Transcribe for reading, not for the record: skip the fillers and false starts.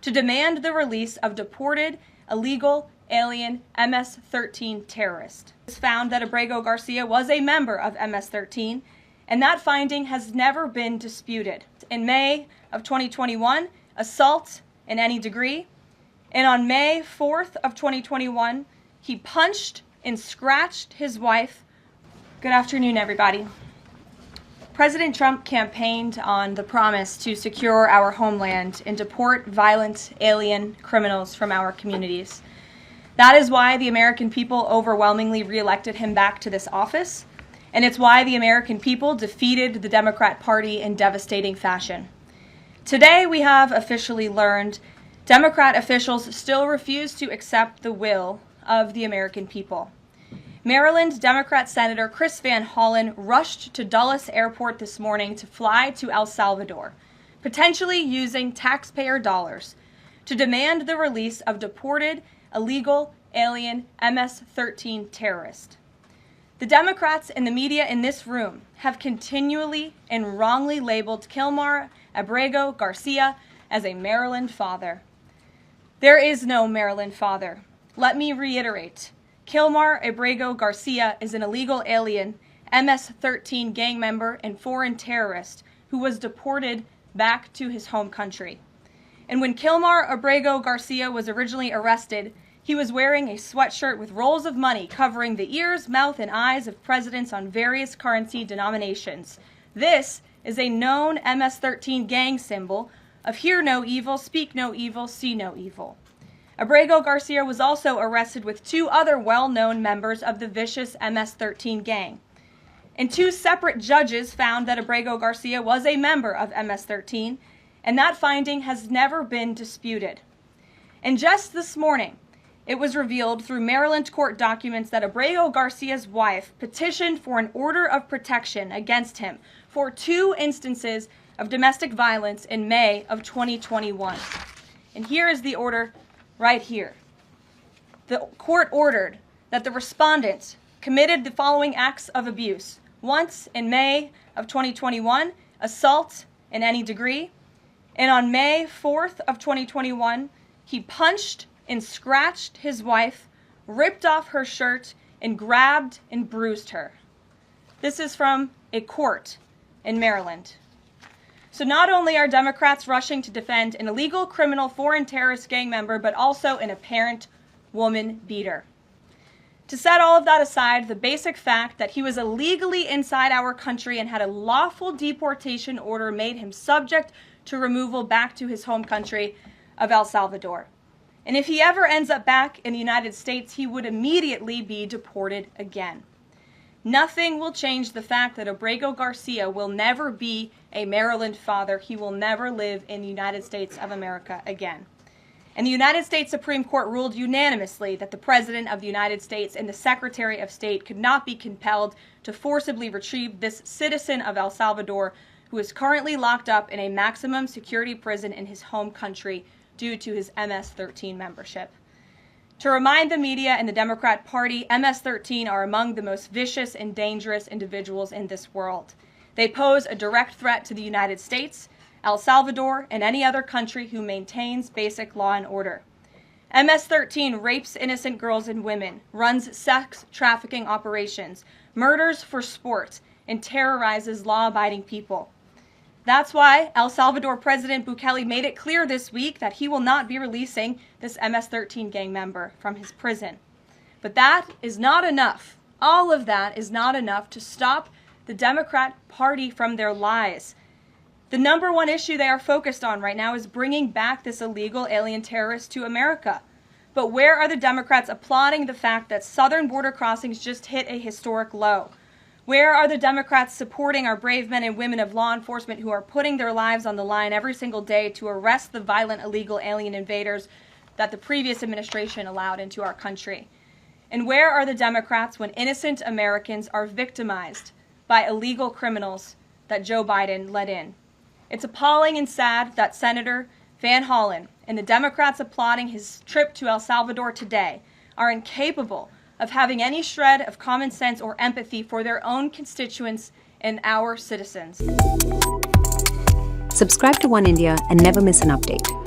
to demand the release of deported, illegal, alien MS-13 terrorist. It's found that Abrego Garcia was a member of MS-13, and that finding has never been disputed. In May of 2021, assault in any degree, and on May 4th of 2021, he punched and scratched his wife. Good afternoon, everybody. President Trump campaigned on the promise to secure our homeland and deport violent alien criminals from our communities. That is why the American people overwhelmingly reelected him back to this office, and it's why the American people defeated the Democrat Party in devastating fashion. Today, we have officially learned Democrat officials still refuse to accept the will of the American people. Maryland Democrat Senator Chris Van Hollen rushed to Dulles Airport this morning to fly to El Salvador, potentially using taxpayer dollars, to demand the release of deported, illegal, alien MS-13 terrorist. The Democrats and the media in this room have continually and wrongly labeled Kilmar Armando Garcia as a Maryland father. There is no Maryland father. Let me reiterate. Kilmar Armando Garcia is an illegal alien, MS-13 gang member and foreign terrorist who was deported back to his home country. And when Kilmar Armando Garcia was originally arrested, he was wearing a sweatshirt with rolls of money covering the ears, mouth, and eyes of presidents on various currency denominations. This is a known MS-13 gang symbol of hear no evil, speak no evil, see no evil. Abrego Garcia was also arrested with two other well-known members of the vicious MS-13 gang. And two separate judges found that Abrego Garcia was a member of MS-13, and that finding has never been disputed. And just this morning, it was revealed through Maryland court documents that Abrego Garcia's wife petitioned for an order of protection against him for 2 instances of domestic violence in May of 2021. And here is the order right here. The court ordered that the respondent committed the following acts of abuse. Once in May of 2021, assault in any degree. And on May 4th of 2021, he punched and scratched his wife, ripped off her shirt, and grabbed and bruised her. This is from a court in Maryland. So not only are Democrats rushing to defend an illegal criminal foreign terrorist gang member, but also an apparent woman beater. To set all of that aside, the basic fact that he was illegally inside our country and had a lawful deportation order made him subject to removal back to his home country of El Salvador. And if he ever ends up back in the United States, he would immediately be deported again. Nothing will change the fact that Abrego Garcia will never be a Maryland father. He will never live in the United States of America again. And the United States Supreme Court ruled unanimously that the President of the United States and the Secretary of State could not be compelled to forcibly retrieve this citizen of El Salvador who is currently locked up in a maximum security prison in his home country due to his MS-13 membership. To remind the media and the Democrat Party, MS-13 are among the most vicious and dangerous individuals in this world. They pose a direct threat to the United States, El Salvador, and any other country who maintains basic law and order. MS-13 rapes innocent girls and women, runs sex trafficking operations, murders for sport, and terrorizes law-abiding people. That's why El Salvador President Bukele made it clear this week that he will not be releasing this MS-13 gang member from his prison. But that is not enough. All of that is not enough to stop the Democrat Party from their lies. The number one issue they are focused on right now is bringing back this illegal alien terrorist to America. But where are the Democrats applauding the fact that southern border crossings just hit a historic low? Where are the Democrats supporting our brave men and women of law enforcement who are putting their lives on the line every single day to arrest the violent illegal alien invaders that the previous administration allowed into our country? And where are the Democrats when innocent Americans are victimized by illegal criminals that Joe Biden let in? It's appalling and sad that Senator Van Hollen and the Democrats applauding his trip to El Salvador today are incapable of having any shred of common sense or empathy for their own constituents and our citizens. Subscribe to Oneindia and never miss an update.